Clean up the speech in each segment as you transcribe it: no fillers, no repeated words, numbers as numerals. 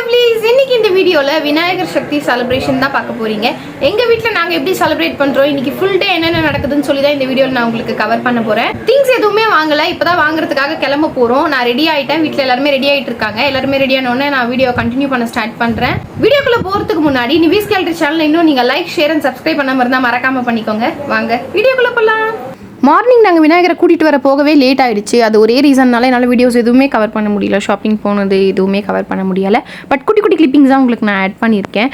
Lovelies, இன்னைக்கு இந்த வீடியோல விநாயகர் சக்தி செலிப்ரேஷன் தான் பார்க்க போறீங்க. எங்க வீட்ல நாங்க எப்படி செலிப்ரேட் பண்றோம், இன்னைக்கு ஃபுல் டே என்னென்ன நடக்குதுன்னு சொல்லி தான் இந்த வீடியோல நான் உங்களுக்கு கவர் பண்ண போறேன். திங்ஸ் எதுவுமே வாங்கல, இப்பதான் வாங்குறதுக்காக கிளம்ப போறோம். நான் ரெடி ஆயிட்டேன், வீட்ல எல்லாருமே ரெடி ஆயிட்டு இருக்காங்க. எல்லாருமே ரெடி ஆன உடனே நான் வீடியோ கண்டினியூ பண்ண ஸ்டார்ட் பண்றேன். வீடியோக்குள்ள போறதுக்கு முன்னாடி நிவிஸ் கேலரி சேனல் இன்னும் நீங்க லைக், ஷேர் அண்ட் சப்ஸ்கிரைப் பண்ணாம இருந்தா மறக்காம பண்ணிக்கோங்க. வாங்க வீடியோக்குள்ள போலாம். மார்னிங் நாங்கள் விநாயகரை கூட்டிகிட்டு வர போகவே லேட் ஆகிடுச்சு. அது ஒரே ரீசன்னால என்னால் வீடியோஸ் எதுவுமே கவர் பண்ண முடியல. ஷாப்பிங் போனது எதுவுமே கவர் பண்ண முடியலை. பட் குட்டி குட்டி கிளிப்பிங்ஸ் தான் உங்களுக்கு நான் ஆட் பண்ணியிருக்கேன்.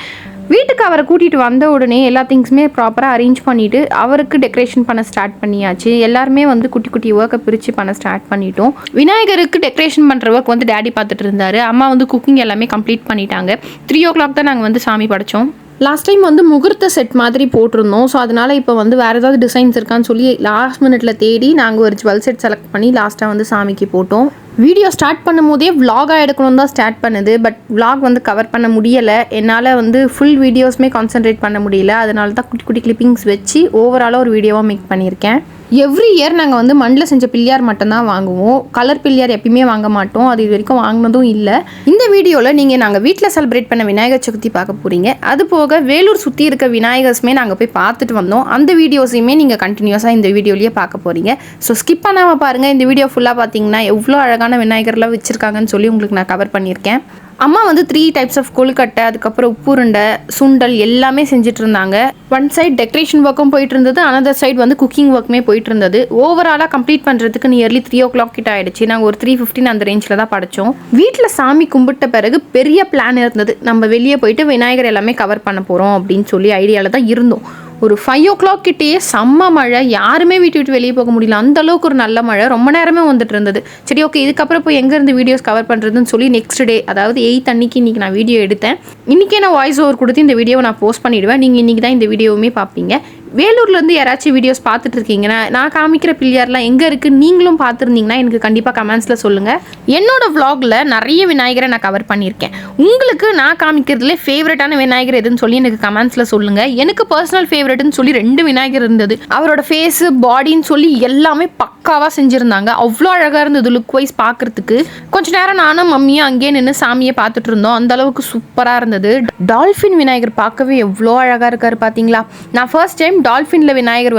வீட்டுக்கு அவரை கூட்டிகிட்டு வந்த உடனே எல்லா திங்ஸுமே ப்ராப்பராக அரேஞ்ச் பண்ணிவிட்டு அவருக்கு டெக்கரேஷன் பண்ண ஸ்டார்ட் பண்ணியாச்சு. எல்லாருமே குட்டி குட்டி ஒர்க்கை பிரித்து பண்ண ஸ்டார்ட் பண்ணிட்டோம். விநாயகருக்கு டெக்கரேஷன் பண்ணுற ஒர்க் டேடி பார்த்துட்டு இருந்தார். அம்மா குக்கிங் எல்லாமே கம்ப்ளீட் பண்ணிட்டாங்க. 3 o'clock தான் நாங்கள் சாமி படைச்சோம். லாஸ்ட் டைம் முகூர்த்த செட் மாதிரி போட்டிருந்தோம். ஸோ அதனால் இப்போ வேறு ஏதாவது டிசைன்ஸ் இருக்கான்னு சொல்லி லாஸ்ட் மினிட்ல தேடி நாங்கள் ஒரு ஜுவல் செட் செலக்ட் பண்ணி லாஸ்ட்டாக சாமிக்கு போட்டோம். வீடியோ ஸ்டார்ட் பண்ணும் போதே விலாகாக எடுக்கணும் தான் ஸ்டார்ட் பண்ணுது. பட் விலாக் கவர் பண்ண முடியலை. என்னால் ஃபுல் வீடியோஸுமே கான்சென்ட்ரேட் பண்ண முடியல. அதனால தான் குட்டி குட்டி கிளிப்பிங்ஸ் வச்சு ஓவராலாக ஒரு வீடியோவாக மேக் பண்ணியிருக்கேன். எவ்ரி இயர் நாங்கள் மண்ணில் செஞ்ச பிள்ளையார் மட்டும்தான் வாங்குவோம். கலர் பிள்ளையார் எப்பயுமே வாங்க மாட்டோம். அது இது வரைக்கும் வாங்கினதும் இல்லை. இந்த வீடியோவில் நாங்கள் வீட்டில் செலிப்ரேட் பண்ண விநாயகர் சதுர்த்தி பார்க்க போகிறீங்க. அது போக வேலூர் சுற்றி இருக்க விநாயகர்ஸுமே நாங்கள் போய் பார்த்துட்டு வந்தோம். அந்த வீடியோஸையுமே நீங்கள் கண்டினியூஸாக இந்த வீடியோலேயே பார்க்க போகிறீங்க. ஸோ ஸ்கிப் பண்ணாமல் பாருங்கள். இந்த வீடியோ ஃபுல்லாக பார்த்தீங்கன்னா எவ்வளோ அழகான விநாயகர்லாம் வச்சுருக்காங்கன்னு சொல்லி உங்களுக்கு நான் கவர் பண்ணியிருக்கேன். அம்மா 3 டைப்ஸ் ஆஃப் கொழுக்கட்டை, அதுக்கப்புறம் உப்புருண்டை, சுண்டல் எல்லாமே செஞ்சுட்டு இருந்தாங்க. ஒன் சைட் டெக்கரேஷன் ஒர்க்கும் போயிட்டு இருந்தது, அனதர் சைட் குக்கிங் ஒர்க்குமே போயிட்டு இருந்தது. ஓவராலாக கம்ப்ளீட் பண்ணுறதுக்கு நியர்லி 3 o'clock கிட்ட ஆயிடுச்சு. நாங்கள் ஒரு 3:15 அந்த ரேஞ்சில் தான் படைச்சோம். வீட்டில் சாமி கும்பிட்ட பிறகு பெரிய பிளான் இருந்தது. நம்ம வெளியே போயிட்டு விநாயகர் எல்லாமே கவர் பண்ண போகிறோம் அப்படின்னு சொல்லி ஐடியாவில் தான் இருந்தோம். ஒரு 5 o'clock கிட்டேயே செம்ம மழை. யாருமே வீட்டு விட்டு வெளியே போக முடியல. அந்த அளவுக்கு ஒரு நல்ல மழை ரொம்ப நேரமே வந்துட்டு இருந்தது. சரி, ஓகே, இதுக்கப்புறம் போய் எங்கேருந்து வீடியோஸ் கவர் பண்ணுறதுன்னு சொல்லி நெக்ஸ்ட் டே, அதாவது 8 அன்னைக்கு இன்றைக்கி நான் வீடியோ எடுத்தேன். இன்றைக்கே நான் வாய்ஸ் ஓவர் கொடுத்து இந்த வீடியோவை நான் போஸ்ட் பண்ணிவிடுவேன். நீங்கள் இன்றைக்கி தான் இந்த வீடியோவுமே பார்ப்பீங்க. வேலூர்லேருந்து யாராச்சும் வீடியோஸ் பார்த்துட்டு இருக்கீங்கன்னா, நான் காமிக்கிற பிள்ளையார்லாம் எங்கே இருக்குது நீங்களும் பார்த்துருந்தீங்கன்னா எனக்கு கண்டிப்பாக கமெண்ட்ஸில் சொல்லுங்கள். என்னோட vlogல நிறைய விநாயகரை நான் கவர் பண்ணியிருக்கேன். உங்களுக்கு நான் காமிக்கிறதுல ஃபேவரட்டான விநாயகர் எதுன்னு சொல்லி எனக்கு கமெண்ட்ஸில் சொல்லுங்கள். எனக்கு பர்சனல் ஃபேவரட்னு சொல்லி 2 விநாயகர் இருந்தது. அவரோட ஃபேஸு, பாடின்னு சொல்லி எல்லாமே பக்காவாக செஞ்சுருந்தாங்க. அவ்வளோ அழகாக இருந்தது லுக் வைஸ் பார்க்குறதுக்கு. கொஞ்ச நேரம் நானும் மம்மியும் அங்கேயே நின்று சாமியை பார்த்துட்டு இருந்தோம். அந்த அளவுக்கு சூப்பராக இருந்தது. டால்ஃபின் விநாயகர் பார்க்கவே எவ்வளோ அழகாக இருக்காரு பார்த்தீங்களா. நான் ஃபர்ஸ்ட் டைம் டால்ஃபினில் விநாயகர்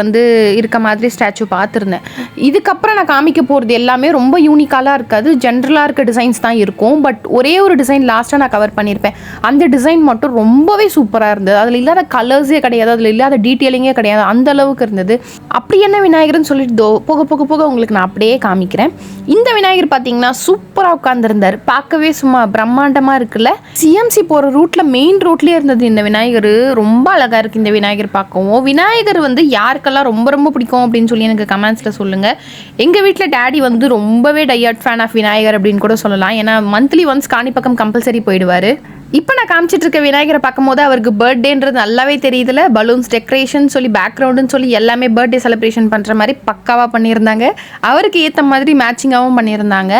இருக்க மாதிரி ஸ்டாச்சு பார்த்துருந்தேன். இதுக்கப்புறம் நான் காமிக்க போகிறது எல்லாமே ரொம்ப யூனிக்காலாம் இருக்காது, ஜென்ரலாக இருக்க டிசைன்ஸ் தான் இருக்கும். பட் ஒரே ஒரு டிசைன் லாஸ்ட்டாக நான் கவர் பண்ணியிருப்பேன். அந்த டிசைன் மட்டும் ரொம்பவே சூப்பராக இருந்தது. அதில் இல்லாத கலர்ஸே கிடையாது, அதில் இல்லாத டீட்டெயிலிங்கே கிடையாது, அந்த அளவுக்கு இருந்தது. அப்படி என்ன விநாயகர்னு சொல்லிட்டு போக போக போக உங்களுக்கு நான் அப்படியே காமிக்கிறேன். இந்த விநாயகர் பார்த்தீங்கன்னா சூப்பராக உட்காந்துருந்தார். பார்க்கவே சும்மா பிரம்மாண்டமாக இருக்குல்ல. சிஎம்சி போகிற ரூட்டில் மெயின் ரோட்லேயே இருந்தது இந்த விநாயகர். ரொம்ப அழகாக இருக்குது இந்த விநாயகர் பார்க்கவும். விநாயகர் யாருக்கெல்லாம் ரொம்ப ரொம்ப பிடிக்கும் அப்படின்னு சொல்லி எனக்கு கமெண்ட்ஸில் சொல்லுங்கள். எங்கள் வீட்டில் டேடி ரொம்பவே டையர்ட் ஃபேன் ஆஃப் விநாயகர் அப்படின்னு கூட சொல்லலாம். ஏன்னா மந்த்லி ஒன்ஸ் காணிப்பக்கம் கம்பல்சரி போயிடுவார். இப்போ நான் காமிச்சிட்டு இருக்க விநாயகரை பார்க்கும்போது அவருக்கு பர்த்டேன்றது நல்லாவே தெரியுதுல. பலூன்ஸ், டெக்கரேஷன் சொல்லி, பேக்ரவுண்டுன்னு சொல்லி எல்லாமே பர்த்டே செலிப்ரேஷன் பண்ணுற மாதிரி பக்காவாக பண்ணியிருந்தாங்க. அவருக்கு ஏற்ற மாதிரி மேட்சிங்காகவும் பண்ணியிருந்தாங்க.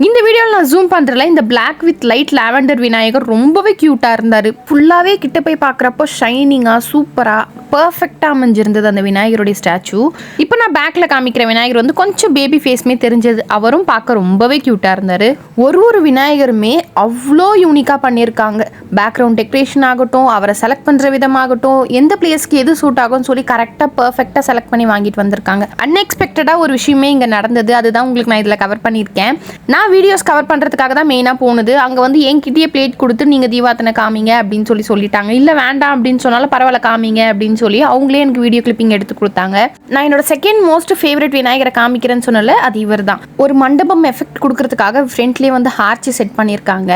இந்த வீடியோவில் நான் ஜூம் பண்ணுறல இந்த black with light lavender Vinayagar ரொம்பவே க்யூட்டாக இருந்தார். ஃபுல்லாகவே கிட்ட போய் பார்க்குறப்போ ஷைனிங்காக சூப்பராக பர்ஃபெக்டாக அமைஞ்சிருந்தது அந்த விநாயகருடைய ஸ்டாச்சு. இப்போ நான் பேக்கில் காமிக்கிற விநாயகர் கொஞ்சம் பேபி ஃபேஸ்மே தெரிஞ்சது. அவரும் பார்க்க ரொம்பவே க்யூட்டாக இருந்தார். ஒரு விநாயகருமே அவ்வளோ யூனிக்காக பண்ணியிருக்காங்க. பேக்ரவுண்ட் டெக்கரேஷன் ஆகட்டும், அவரை செலக்ட் பண்ணுற விதமாகட்டும், எந்த பிளேஸ்க்கு எது சூட் ஆகும்னு சொல்லி கரெக்டாக பர்ஃபெக்டாக செலக்ட் பண்ணி வாங்கிட்டு வந்திருக்காங்க. அன்எக்ஸ்பெக்டடாக ஒரு விஷயமே இங்கே நடந்தது. அதுதான் உங்களுக்கு நான் இதில் கவர் பண்ணியிருக்கேன். நான் வீடியோஸ் கவர் பண்ணுறதுக்காக தான் மெயினாக போனது. அங்கே என்கிட்டயே பிளேட் கொடுத்து நீங்கள் தீபாத்தனை காமிங்க அப்படின்னு சொல்லிட்டாங்க. இல்லை வேண்டாம் அப்படின்னு சொன்னாலும் பரவாயில்ல காமிங்க அப்படின்னு சொல்லி அவங்களே எனக்கு வீடியோ கிளிப்பிங் எடுத்து கொடுத்தாங்க. நான் என்னோட செகண்ட் மோஸ்ட் ஃபேவரட் விநாயகரை காமிக்கிறேன்னு சொன்னல, அது இவர் தான். ஒரு மண்டபம் எஃபெக்ட் கொடுக்கறதுக்காக ஃப்ரண்ட்லேயே ஹார்ச்சி செட் பண்ணியிருக்காங்க.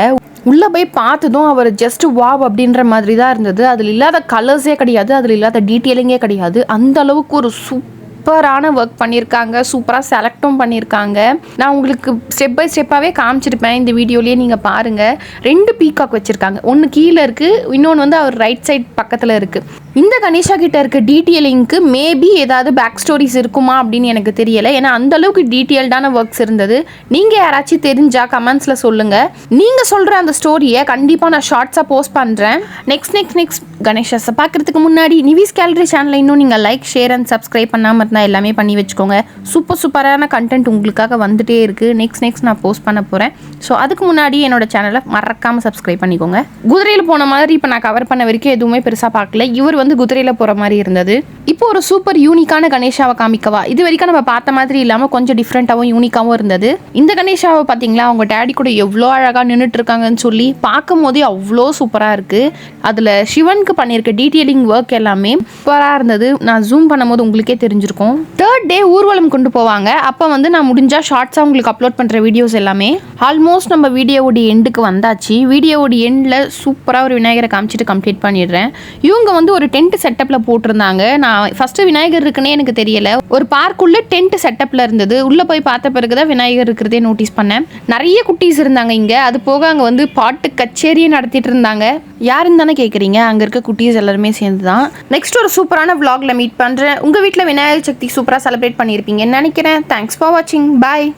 உள்ளே போய் பார்த்ததும் அவர் ஜஸ்ட் வாவ் அப்படின்ற மாதிரி தான் இருந்தது. அதில் இல்லாத கலர்ஸே கிடையாது, அதில் இல்லாத டீட்டெயிலிங்கே கிடையாது. அந்த அளவுக்கு ஒரு சூப்பரான ஒர்க் பண்ணியிருக்காங்க. சூப்பராக செலக்டும் பண்ணியிருக்காங்க. நான் உங்களுக்கு ஸ்டெப் பை ஸ்டெப்பாகவே காமிச்சிருப்பேன் இந்த வீடியோலேயே, நீங்கள் பாருங்கள். 2 பீகாக் வச்சுருக்காங்க. ஒன்று கீழே இருக்குது, இன்னொன்று அவர் ரைட் சைட் பக்கத்தில் இருக்குது. இந்த கணேஷா கிட்ட இருக்க டீட்டெயிலிங்க்கு மேபி ஏதாவது பேக் ஸ்டோரிஸ் இருக்குமா அப்படின்னு எனக்கு தெரியலை. ஏன்னா அந்த அளவுக்கு டீட்டெயில்டான ஒர்க்ஸ் இருந்தது. நீங்கள் யாராச்சும் தெரிஞ்சா கமெண்ட்ஸில் சொல்லுங்கள். நீங்கள் சொல்கிற அந்த ஸ்டோரியை கண்டிப்பாக நான் ஷார்ட்ஸாக போஸ்ட் பண்ணுறேன். நெக்ஸ்ட் கணேஷஸை பார்க்குறதுக்கு முன்னாடி நிவிஸ் கேலரி சேனலை இன்னும் நீங்கள் லைக் ஷேர் அண்ட் சப்ஸ்கிரைப் பண்ணாமல் இருந்தால் எல்லாமே பண்ணி வச்சுக்கோங்க. சூப்பரான கண்டென்ட் உங்களுக்காக வந்துட்டே இருக்குது. நெக்ஸ்ட் நான் போஸ்ட் பண்ண போகிறேன். ஸோ அதுக்கு முன்னாடி என்னோட சேனலை மறக்காமல் சப்ஸ்கிரைப் பண்ணிக்கோங்க. குதிரையில் போன மாதிரி இப்போ நான் கவர் பண்ண வரைக்கும் எதுவுமே பெருசாக பார்க்கல. இவர் வந்து குதிரையில் போகிற மாதிரி இருந்தது. இப்போ ஒரு சூப்பர் யூனிக்கான கணேஷாவை காமிக்கவா? இது வரைக்கும் நம்ம பார்த்த மாதிரி இல்லாமல் கொஞ்சம் டிஃப்ரெண்ட்டாகவும் யூனிக்காகவும் இருந்தது. இந்த கணேஷாவை பார்த்தீங்களா, அவங்க டேடி கூட எவ்வளோ அழகாக நின்றுட்டு இருக்காங்கன்னு சொல்லி பார்க்கும் போதே அவ்வளோ சூப்பராக இருக்குது. அதில் சிவனுக்கு பண்ணியிருக்க டீட்டெயிலிங் ஒர்க் எல்லாமே சூப்பராக இருந்தது. நான் ஜூம் பண்ணும்போது உங்களுக்கே தெரிஞ்சிருக்கும். 3rd டே ஊர்வலம் கொண்டு போவாங்க. அப்போ வந்து நான் முடிஞ்சால் ஷார்ட்ஸாக உங்களுக்கு அப்லோட் பண்ணுற வீடியோஸ் எல்லாமே. ஆல்மோஸ்ட் நம்ம வீடியோவோட எண்டுக்கு வந்தாச்சு. வீடியோவோட எண்டில் சூப்பராக ஒரு விநாயகரை காமிச்சிட்டு கம்ப்ளீட் பண்ணிடுறேன். இவங்க வந்து ஒரு டென்ட் செட்டப்பில் போட்டிருந்தாங்க. நான் ஃபஸ்ட்டு விநாயகர் இருக்குன்னே எனக்கு தெரியலை. ஒரு பார்க்குள்ளே டென்ட் செட்டப்பில் இருந்தது. உள்ளே போய் பார்த்த பிறகு தான் விநாயகர் இருக்கிறதே நோட்டீஸ் பண்ணேன். நிறைய குட்டீஸ் இருந்தாங்க இங்கே. அது போக அங்கே வந்து பாட்டு கச்சேரியை நடத்திட்டு இருந்தாங்க. யாருன்னு தானே கேட்குறீங்க? அங்கே இருக்க குட்டீஸ் எல்லாருமே சேர்ந்து தான். நெக்ஸ்ட் ஒரு சூப்பரான vlogல மீட் பண்ணுறேன். உங்கள் வீட்டில் விநாயகர் சதுர்த்தி சூப்பராக செலிப்ரேட் பண்ணியிருப்பீங்கன்னு நினைக்கிறேன். தேங்க்ஸ் ஃபார் வாட்சிங். பாய்.